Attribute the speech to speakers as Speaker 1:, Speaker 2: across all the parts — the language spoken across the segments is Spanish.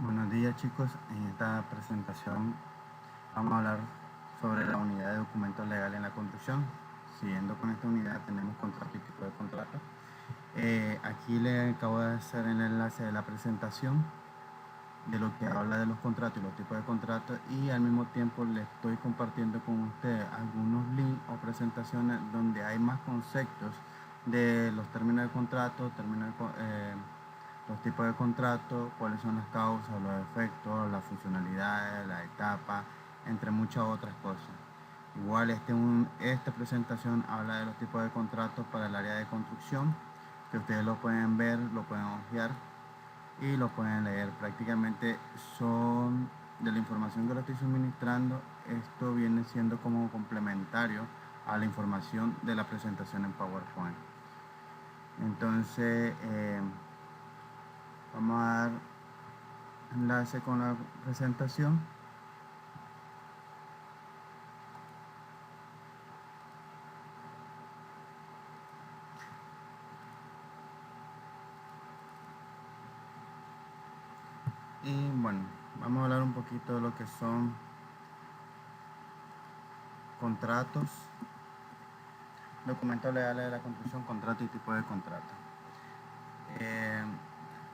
Speaker 1: Buenos días chicos, en esta presentación vamos a hablar sobre la unidad de documentos legales en la construcción. Siguiendo con esta unidad tenemos contrato y tipo de contrato. Aquí le acabo de hacer el enlace de la presentación de lo que habla de los contratos y los tipos de contratos, y al mismo tiempo le estoy compartiendo con ustedes algunos links o presentaciones donde hay más conceptos de los términos de contrato, los tipos de contrato, cuáles son las causas, los efectos, las funcionalidades, la etapa, entre muchas otras cosas. Igual esta presentación habla de los tipos de contratos para el área de construcción, que ustedes lo pueden ver, lo pueden hojear y lo pueden leer. Prácticamente son de la información que lo estoy suministrando. Esto viene siendo como complementario a la información de la presentación en PowerPoint. Entonces vamos a dar enlace con la presentación. Y bueno, vamos a hablar un poquito de lo que son contratos, documentos legales de la construcción, contrato y tipo de contrato.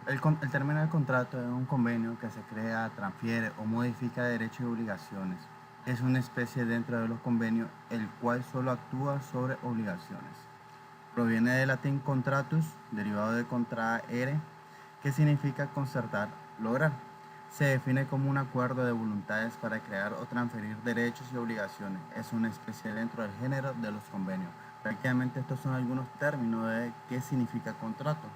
Speaker 1: El término de contrato es un convenio que se crea, transfiere o modifica derechos y obligaciones. Es una especie dentro de los convenios el cual solo actúa sobre obligaciones. Proviene del latín contratus, derivado de contraere, que significa concertar, lograr. Se define como un acuerdo de voluntades para crear o transferir derechos y obligaciones. Es una especie dentro del género de los convenios. Prácticamente estos son algunos términos de qué significa contrato.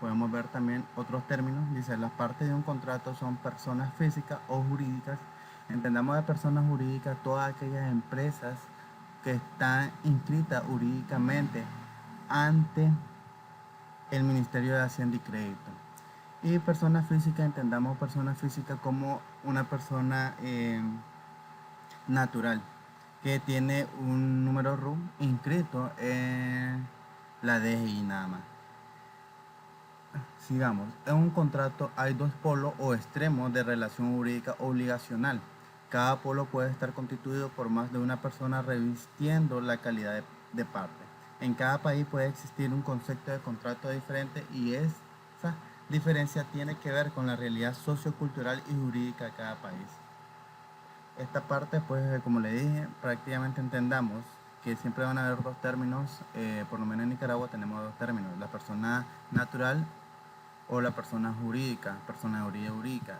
Speaker 1: Podemos ver también otros términos. Dice, las partes de un contrato son personas físicas o jurídicas. Entendamos de personas jurídicas todas aquellas empresas que están inscritas jurídicamente ante el Ministerio de Hacienda y Crédito. Y personas físicas, entendamos personas físicas como una persona natural que tiene un número RUT inscrito en la DGI nada más. Sigamos, en un contrato hay dos polos o extremos de relación jurídica obligacional. Cada polo puede estar constituido por más de una persona revistiendo la calidad de parte. En cada país puede existir un concepto de contrato diferente, y esa diferencia tiene que ver con la realidad sociocultural y jurídica de cada país. Esta parte, pues, como le dije, prácticamente entendamos que siempre van a haber dos términos. Por lo menos en Nicaragua tenemos dos términos: la persona natural o la persona jurídica, jurídica.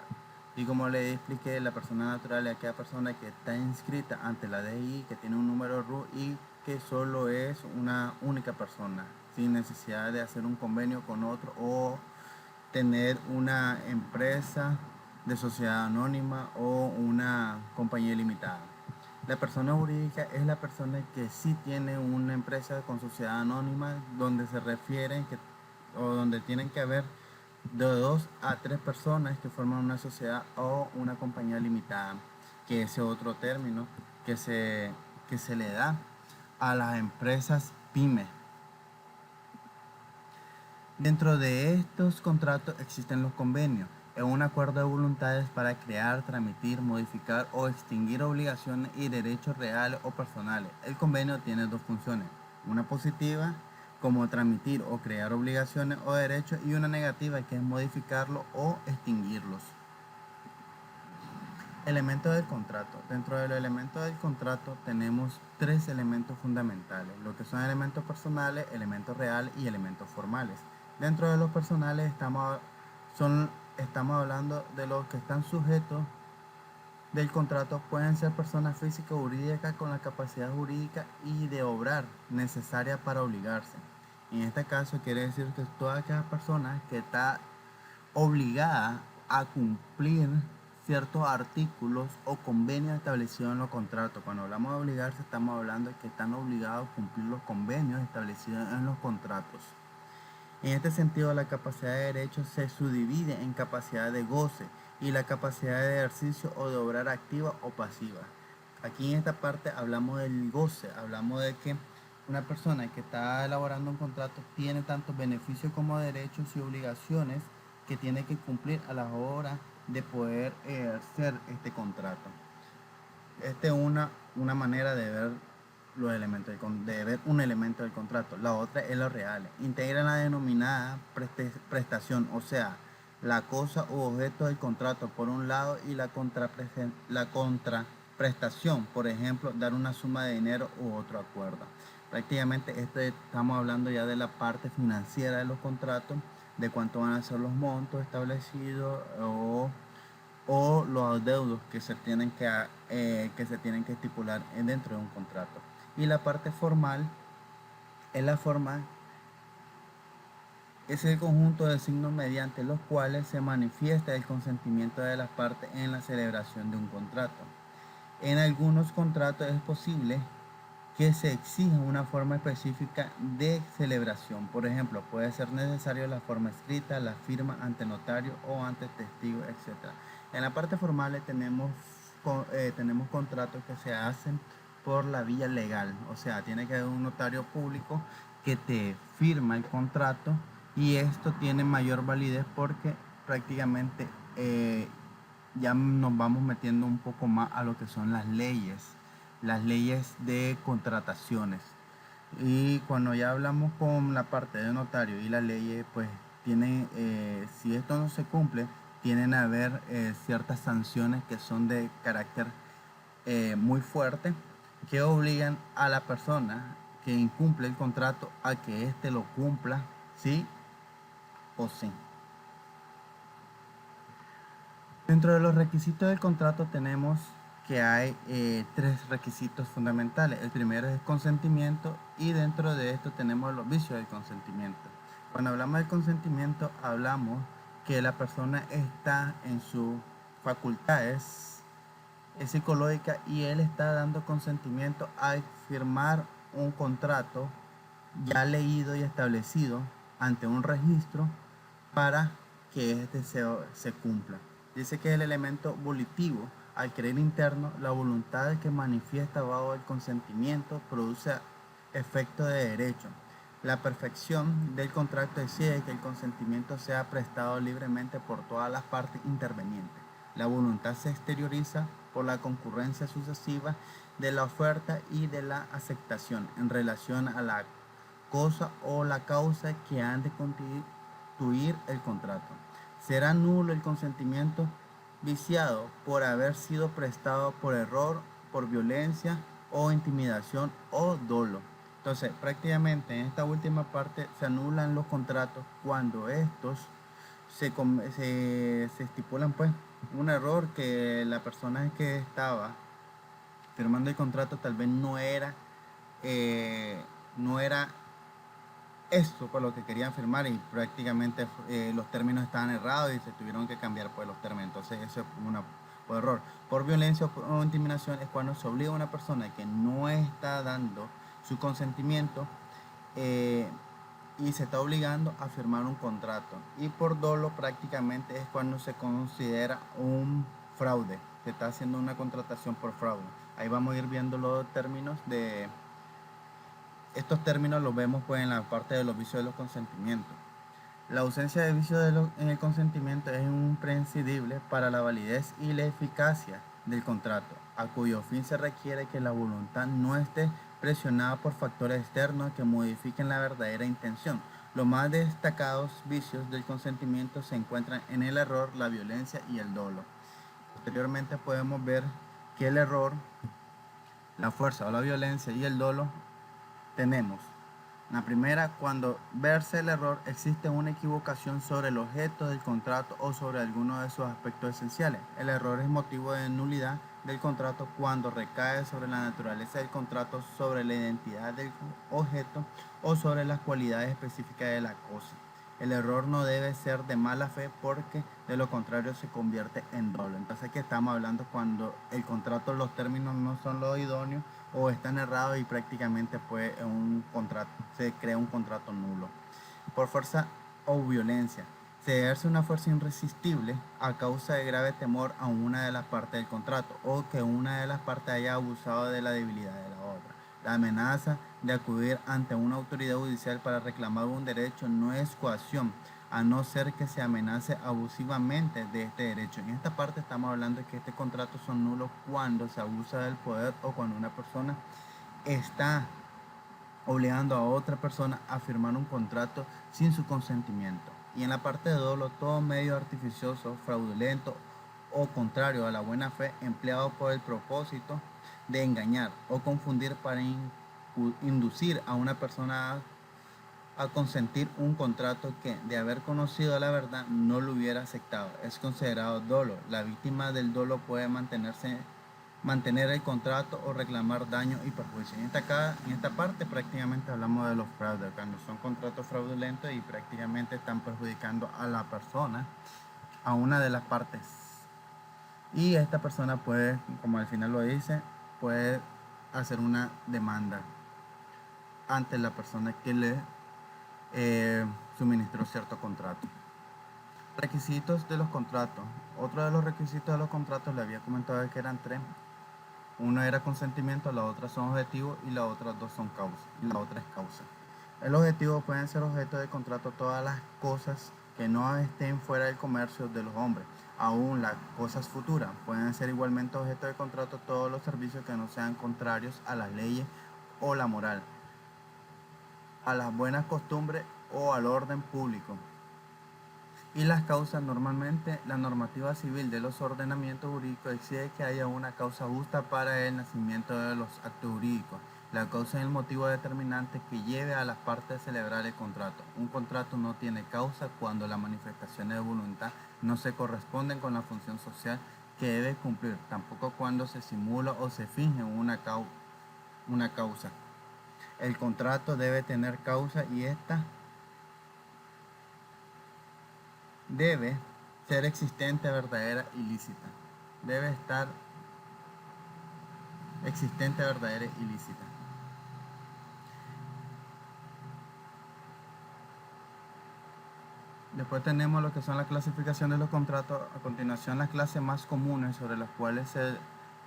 Speaker 1: Y como le expliqué, la persona natural es aquella persona que está inscrita ante la DI, que tiene un número RU y que solo es una única persona, sin necesidad de hacer un convenio con otro o tener una empresa de sociedad anónima o una compañía limitada. La persona jurídica es la persona que sí tiene una empresa con sociedad anónima, donde se refieren o donde tienen que haber de 2 a 3 personas que forman una sociedad o una compañía limitada, que ese otro término que se le da a las empresas pymes. Dentro de estos contratos existen los convenios. Es un acuerdo de voluntades para crear, transmitir, modificar o extinguir obligaciones y derechos reales o personales. El convenio tiene dos funciones: una positiva, como transmitir o crear obligaciones o derechos, y una negativa, que es modificarlos o extinguirlos. Elementos del contrato. Dentro de los elementos del contrato tenemos tres elementos fundamentales: lo que son elementos personales, elementos reales y elementos formales. Dentro de los personales estamos hablando de los que están sujetos del contrato. Pueden ser personas físicas o jurídicas con la capacidad jurídica y de obrar necesaria para obligarse. En este caso quiere decir que toda aquella persona que está obligada a cumplir ciertos artículos o convenios establecidos en los contratos. Cuando hablamos de obligarse, estamos hablando de que están obligados a cumplir los convenios establecidos en los contratos. En este sentido, la capacidad de derecho se subdivide en capacidad de goce y la capacidad de ejercicio o de obrar activa o pasiva. Aquí en esta parte hablamos del goce, hablamos de que una persona que está elaborando un contrato tiene tanto beneficios como derechos y obligaciones que tiene que cumplir a la hora de poder hacer este contrato. Esta es una manera de ver los elementos de ver un elemento del contrato. La otra es los reales. Integra la denominada prestación, o sea, la cosa u objeto del contrato por un lado y la contraprestación, por ejemplo, dar una suma de dinero u otro acuerdo. Prácticamente estamos hablando ya de la parte financiera de los contratos, de cuánto van a ser los montos establecidos o los adeudos que se tienen que estipular dentro de un contrato. Y la parte formal es la forma, es el conjunto de signos mediante los cuales se manifiesta el consentimiento de las partes en la celebración de un contrato. En algunos contratos es posible que se exija una forma específica de celebración. Por ejemplo, puede ser necesario la forma escrita, la firma ante notario o ante testigo, etc. En la parte formal tenemos contratos que se hacen por la vía legal, o sea, tiene que haber un notario público que te firma el contrato y esto tiene mayor validez porque prácticamente ya nos vamos metiendo un poco más a lo que son las leyes de contrataciones. Y cuando ya hablamos con la parte de notario y las leyes, pues si esto no se cumple, tienen a haber ciertas sanciones que son de carácter muy fuerte, que obligan a la persona que incumple el contrato a que éste lo cumpla, sí o sí. Dentro de los requisitos del contrato tenemos que hay tres requisitos fundamentales. El primero es el consentimiento y dentro de esto tenemos los vicios del consentimiento. Cuando hablamos del consentimiento hablamos que la persona está en sus facultades psicológicas y él está dando consentimiento a firmar un contrato ya leído y establecido ante un registro para que este se cumpla. Dice que es el elemento volitivo. Al querer interno, la voluntad que manifiesta bajo el consentimiento produce efecto de derecho. La perfección del contrato exige que el consentimiento sea prestado libremente por todas las partes intervenientes. La voluntad se exterioriza por la concurrencia sucesiva de la oferta y de la aceptación en relación a la cosa o la causa que han de constituir el contrato. Será nulo el consentimiento viciado por haber sido prestado por error, por violencia o intimidación o dolo. Entonces, prácticamente en esta última parte se anulan los contratos cuando estos se estipulan pues un error que la persona que estaba firmando el contrato tal vez no era esto por lo que querían firmar y prácticamente los términos estaban errados y se tuvieron que cambiar pues los términos. Entonces eso es por error. Por violencia o intimidación es cuando se obliga a una persona que no está dando su consentimiento y se está obligando a firmar un contrato. Y por dolo prácticamente es cuando se considera un fraude. Se está haciendo una contratación por fraude. Ahí vamos a ir viendo los términos de... Estos términos los vemos pues en la parte de los vicios de los consentimientos. La ausencia de vicios en el consentimiento es imprescindible para la validez y la eficacia del contrato, a cuyo fin se requiere que la voluntad no esté presionada por factores externos que modifiquen la verdadera intención. Los más destacados vicios del consentimiento se encuentran en el error, la violencia y el dolo. Posteriormente podemos ver que el error, la fuerza o la violencia y el dolo tenemos. La primera, cuando verse el error, existe una equivocación sobre el objeto del contrato o sobre alguno de sus aspectos esenciales. El error es motivo de nulidad del contrato cuando recae sobre la naturaleza del contrato, sobre la identidad del objeto o sobre las cualidades específicas de la cosa. El error no debe ser de mala fe porque de lo contrario se convierte en dolo. Entonces aquí estamos hablando cuando el contrato, los términos no son los idóneos o están errados y prácticamente pues se crea un contrato nulo. Por fuerza o violencia. Se ejerce una fuerza irresistible a causa de grave temor a una de las partes del contrato o que una de las partes haya abusado de la debilidad de la otra. La amenaza de acudir ante una autoridad judicial para reclamar un derecho no es coacción a no ser que se amenace abusivamente de este derecho. En esta parte estamos hablando de que estos contratos son nulos cuando se abusa del poder o cuando una persona está obligando a otra persona a firmar un contrato sin su consentimiento. Y en la parte de dolo, todo medio artificioso, fraudulento o contrario a la buena fe empleado por el propósito de engañar o confundir para inducir a una persona a consentir un contrato que, de haber conocido la verdad, no lo hubiera aceptado. Es considerado dolo. La víctima del dolo puede mantener el contrato o reclamar daño y perjuicio. En esta parte prácticamente hablamos de los fraudes, cuando son contratos fraudulentos y prácticamente están perjudicando a la persona, a una de las partes. Y esta persona puede, como al final lo dice, puede hacer una demanda ante la persona que le suministró cierto contrato. Requisitos de los contratos. Otro de los requisitos de los contratos le había comentado que eran tres. Uno era consentimiento, la otra son objetivos y las otras dos son causas. Y la otra es causa. El objetivo pueden ser objeto de contrato todas las cosas que no estén fuera del comercio de los hombres. Aún las cosas futuras pueden ser igualmente objeto de contrato todos los servicios que no sean contrarios a las leyes o la moral, a las buenas costumbres o al orden público. Y las causas, normalmente la normativa civil de los ordenamientos jurídicos exige que haya una causa justa para el nacimiento de los actos jurídicos. La causa es el motivo determinante que lleve a las partes a celebrar el contrato. Un contrato no tiene causa cuando las manifestaciones de voluntad no se corresponden con la función social que debe cumplir, tampoco cuando se simula o se finge una causa. El contrato debe tener causa y esta debe ser existente, verdadera y lícita. Debe estar existente, verdadera y lícita. Después tenemos lo que son la clasificación de los contratos. A continuación, las clases más comunes sobre las cuales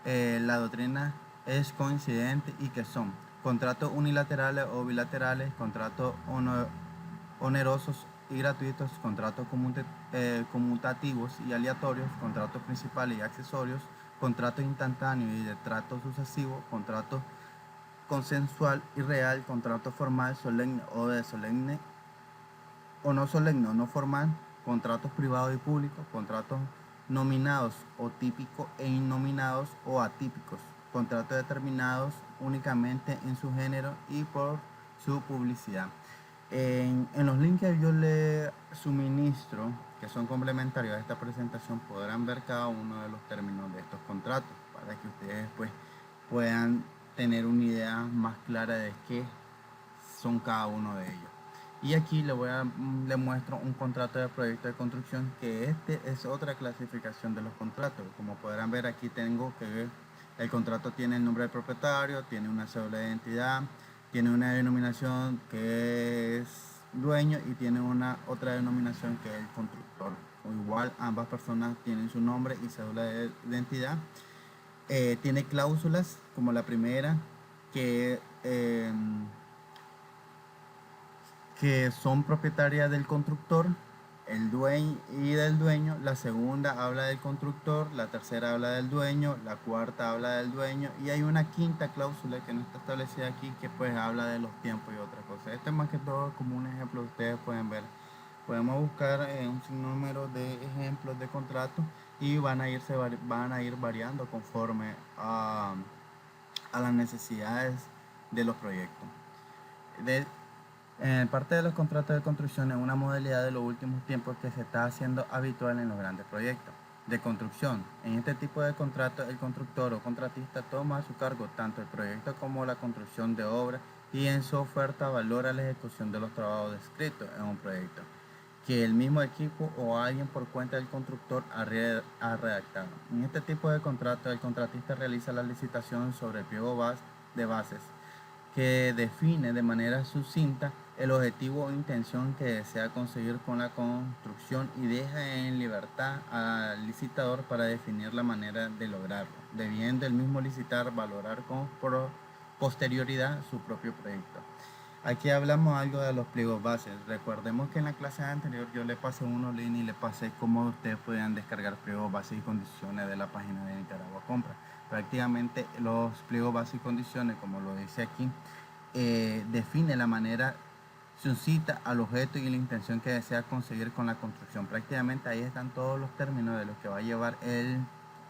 Speaker 1: la doctrina es coincidente y que son contratos unilaterales o bilaterales, contratos onerosos y gratuitos, contratos conmutativos y aleatorios, contratos principales y accesorios, contratos instantáneos y de trato sucesivo, contrato consensual y real, contrato formal, solemne o de solemne o no solemne o no formal, contratos privados y públicos, contratos nominados o típicos e innominados o atípicos, contratos determinados únicamente en su género y por su publicidad. En los links que yo le suministro, que son complementarios a esta presentación, podrán ver cada uno de los términos de estos contratos para que ustedes después puedan tener una idea más clara de qué son cada uno de ellos. Y aquí le muestro un contrato de proyecto de construcción, que este es otra clasificación de los contratos. Como podrán ver, aquí tengo que el contrato tiene el nombre del propietario, tiene una cédula de identidad, tiene una denominación que es dueño y tiene otra denominación que es el constructor. O igual, ambas personas tienen su nombre y cédula de identidad. Tiene cláusulas como la primera que son propietarias del constructor, el dueño y del dueño. La segunda habla del constructor, la tercera habla del dueño, la cuarta habla del dueño y hay una quinta cláusula que no está establecida aquí que pues habla de los tiempos y otras cosas. Este es más que todo como un ejemplo que ustedes pueden ver. Podemos buscar un sinnúmero de ejemplos de contratos y van a ir variando conforme a las necesidades de los proyectos. Parte de los contratos de construcción es una modalidad de los últimos tiempos que se está haciendo habitual en los grandes proyectos de construcción. En este tipo de contratos, el constructor o contratista toma a su cargo tanto el proyecto como la construcción de obras y en su oferta valora la ejecución de los trabajos descritos en un proyecto que el mismo equipo o alguien por cuenta del constructor ha redactado. En este tipo de contrato, el contratista realiza la licitación sobre el pliego de bases que define de manera sucinta el objetivo o intención que desea conseguir con la construcción y deja en libertad al licitador para definir la manera de lograrlo, debiendo el mismo licitar valorar con posterioridad su propio proyecto. Aquí hablamos algo de los pliegos bases. Recordemos que en la clase anterior yo le pasé unos links y le pasé cómo ustedes podían descargar pliegos bases y condiciones de la página de Nicaragua Compra. Prácticamente los pliegos bases y condiciones, como lo dice aquí, define la manera, suscita al objeto y la intención que desea conseguir con la construcción. Prácticamente ahí están todos los términos de los que va a llevar el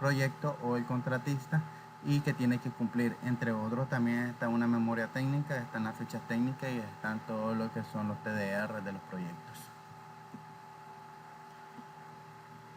Speaker 1: proyecto o el contratista y que tiene que cumplir. Entre otros también está una memoria técnica, están las fichas técnicas y están todo lo que son los TDR de los proyectos.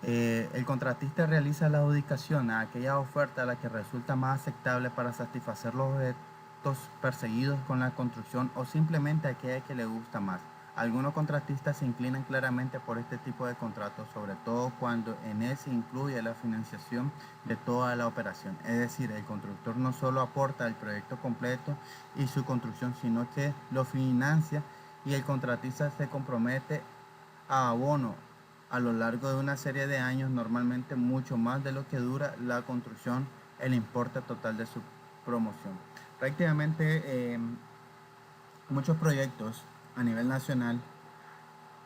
Speaker 1: El contratista realiza la adjudicación a aquella oferta a la que resulta más aceptable para satisfacer los objetos perseguidos con la construcción o simplemente a aquella que le gusta más. Algunos contratistas se inclinan claramente por este tipo de contratos, sobre todo cuando en él se incluye la financiación de toda la operación. Es decir, el constructor no solo aporta el proyecto completo y su construcción, sino que lo financia y el contratista se compromete a abono a lo largo de una serie de años, normalmente mucho más de lo que dura la construcción, el importe total de su promoción. Prácticamente muchos proyectos a nivel nacional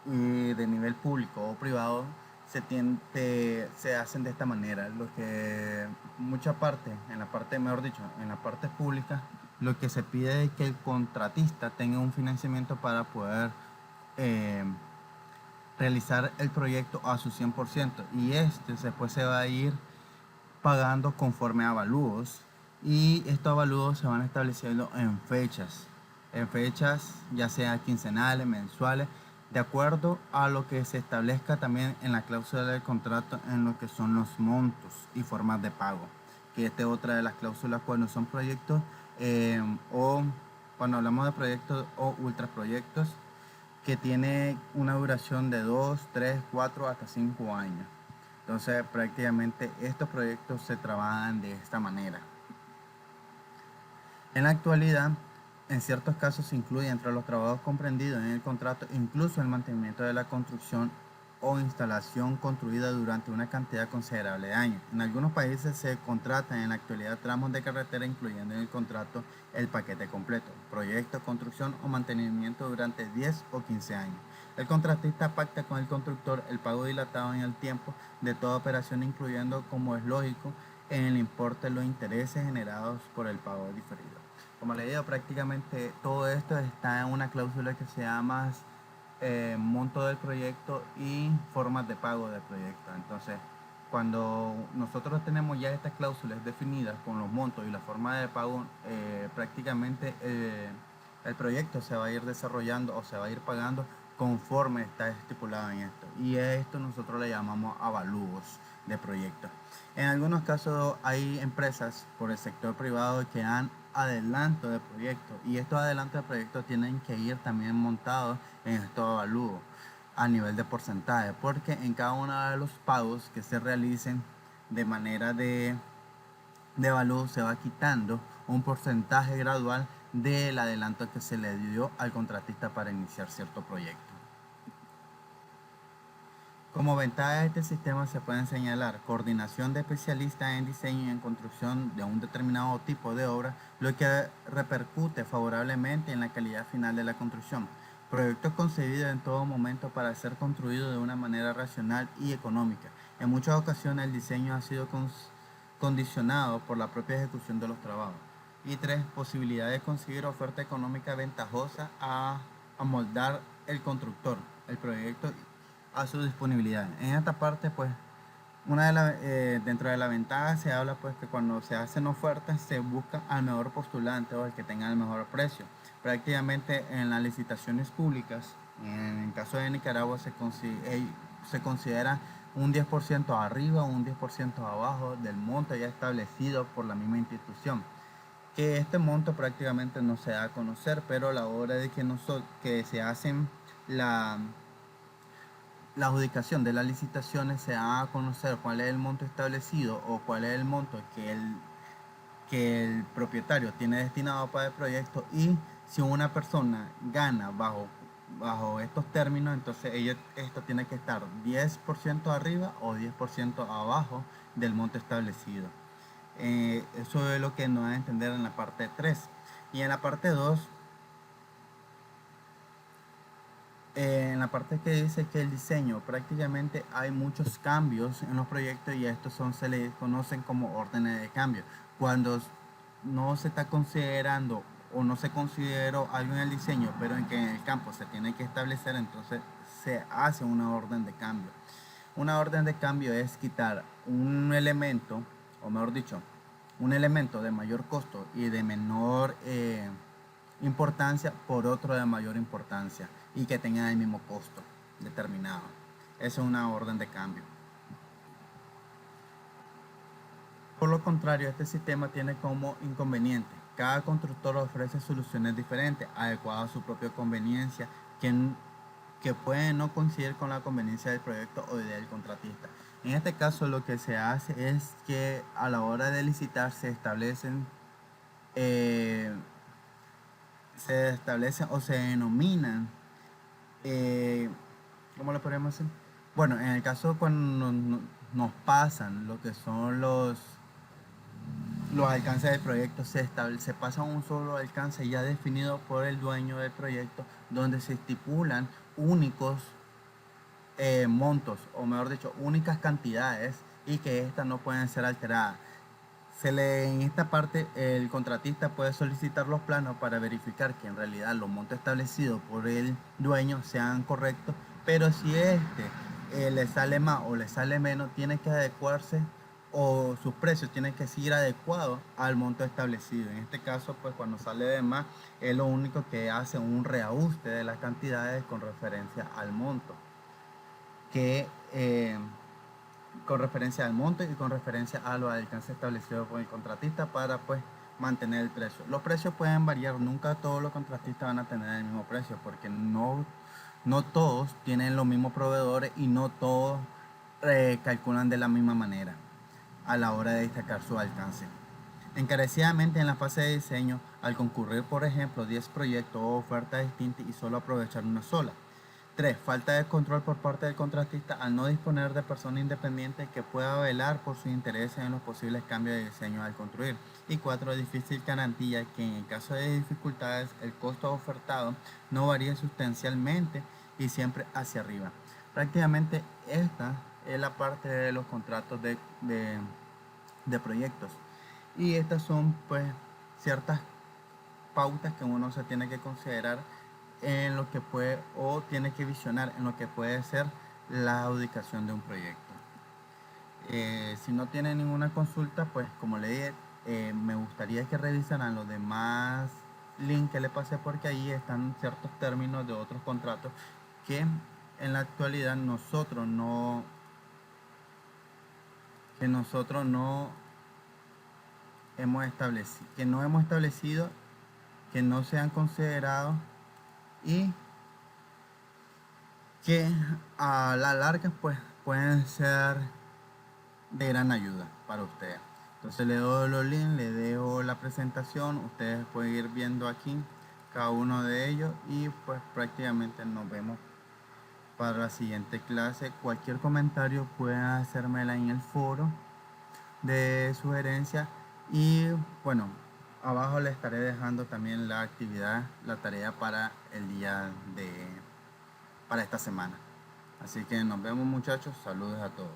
Speaker 1: y de nivel público o privado se hacen de esta manera. Lo que mucha parte, mejor dicho, en la parte pública, lo que se pide es que el contratista tenga un financiamiento para poder eh, realizar el proyecto a su 100% y después se va a ir pagando conforme a avalúos y estos avalúos se van estableciendo en fechas ya sea quincenales, mensuales, de acuerdo a lo que se establezca también en la cláusula del contrato en lo que son los montos y formas de pago, que esta es otra de las cláusulas cuando son proyectos o cuando hablamos de proyectos o ultraproyectos que tiene una duración de 2, 3, 4 hasta 5 años. Entonces prácticamente estos proyectos se trabajan de esta manera. En la actualidad, en ciertos casos se incluye entre los trabajos comprendidos en el contrato incluso el mantenimiento de la construcción o instalación construida durante una cantidad considerable de años. En algunos países se contratan en la actualidad tramos de carretera incluyendo en el contrato el paquete completo, proyecto, construcción o mantenimiento durante 10 o 15 años. El contratista pacta con el constructor el pago dilatado en el tiempo de toda operación incluyendo, como es lógico, en el importe los intereses generados por el pago diferido. Como le digo, prácticamente todo esto está en una cláusula que se llama monto del proyecto y formas de pago del proyecto. Entonces, cuando nosotros tenemos ya estas cláusulas definidas con los montos y la forma de pago, prácticamente el proyecto se va a ir desarrollando o se va a ir pagando conforme está estipulado en esto. Y a esto nosotros le llamamos avalúos de proyectos. En algunos casos hay empresas por el sector privado que dan adelanto de proyectos y estos adelantos de proyectos tienen que ir también montados en estos avalúos a nivel de porcentaje, porque en cada uno de los pagos que se realicen de manera de avalúo se va quitando un porcentaje gradual del adelanto que se le dio al contratista para iniciar cierto proyecto. Como ventaja de este sistema se pueden señalar coordinación de especialistas en diseño y en construcción de un determinado tipo de obra, lo que repercute favorablemente en la calidad final de la construcción. Proyectos concebidos en todo momento para ser construidos de una manera racional y económica. En muchas ocasiones el diseño ha sido condicionado por la propia ejecución de los trabajos. Y 3, posibilidad de conseguir oferta económica ventajosa a amoldar el constructor, el proyecto a su disponibilidad. En esta parte, pues, dentro de la ventaja se habla pues que cuando se hacen ofertas se busca al mejor postulante o el que tenga el mejor precio. Prácticamente en las licitaciones públicas, en el caso de Nicaragua, se considera un 10% arriba o un 10% abajo del monto ya establecido por la misma institución. Que este monto prácticamente no se da a conocer, pero a la hora de que se hacen la adjudicación de las licitaciones se da a conocer cuál es el monto establecido o cuál es el monto que el propietario tiene destinado para el proyecto, y si una persona gana bajo estos términos, entonces esto tiene que estar 10% arriba o 10% abajo del monto establecido. Eso es lo que nos va a entender en la parte 3. Y en la parte 2 En la parte que dice que el diseño, prácticamente hay muchos cambios en los proyectos y estos se les conocen como órdenes de cambio. Cuando no se está considerando o no se consideró algo en el diseño, pero en que en el campo se tiene que establecer, entonces se hace una orden de cambio. Una orden de cambio es quitar un elemento, o mejor dicho, un elemento de mayor costo y de menor importancia por otro de mayor importancia y que tenga el mismo costo determinado. Eso es una orden de cambio. Por lo contrario, este sistema tiene como inconveniente. Cada constructor ofrece soluciones diferentes, adecuadas a su propia conveniencia, que pueden no coincidir con la conveniencia del proyecto o idea del contratista. En este caso, lo que se hace es que a la hora de licitar eh, se establecen o se denominan, eh, ¿cómo lo podríamos decir? Bueno, en el caso cuando nos pasan lo que son los alcances del proyecto, se pasa a un solo alcance ya definido por el dueño del proyecto, donde se estipulan únicos montos, o mejor dicho, únicas cantidades y que estas no pueden ser alteradas. En esta parte el contratista puede solicitar los planos para verificar que en realidad los montos establecidos por el dueño sean correctos, pero si le sale más o le sale menos, tiene que adecuarse o sus precios tienen que seguir adecuados al monto establecido. En este caso, pues cuando sale de más, es lo único que hace un reajuste de las cantidades con referencia al monto, que con referencia al monto y con referencia a los alcances establecidos por el contratista para pues mantener el precio. Los precios pueden variar, nunca todos los contratistas van a tener el mismo precio porque no todos tienen los mismos proveedores y no todos calculan de la misma manera a la hora de destacar su alcance. Encarecidamente en la fase de diseño, al concurrir por ejemplo 10 proyectos o ofertas distintas y solo aprovechar una sola. 3. Falta de control por parte del contratista al no disponer de persona independiente que pueda velar por sus intereses en los posibles cambios de diseño al construir. Y 4. Difícil garantía que en el caso de dificultades el costo ofertado no varíe sustancialmente y siempre hacia arriba. Prácticamente esta es la parte de los contratos de proyectos. Y estas son pues ciertas pautas que uno se tiene que considerar en lo que puede o tiene que visionar en lo que puede ser la adjudicación de un proyecto. Si no tiene ninguna consulta, pues como le dije, me gustaría que revisaran los demás links que le pasé porque ahí están ciertos términos de otros contratos que en la actualidad nosotros no hemos establecido, que no se han considerado y que a la larga pues pueden ser de gran ayuda para ustedes. Entonces le doy los links, le dejo la presentación, ustedes pueden ir viendo aquí cada uno de ellos y pues prácticamente nos vemos para la siguiente clase. Cualquier comentario pueden hacérmela en el foro de sugerencia y bueno, abajo le estaré dejando también la actividad, la tarea para el día para esta semana. Así que nos vemos muchachos, saludos a todos.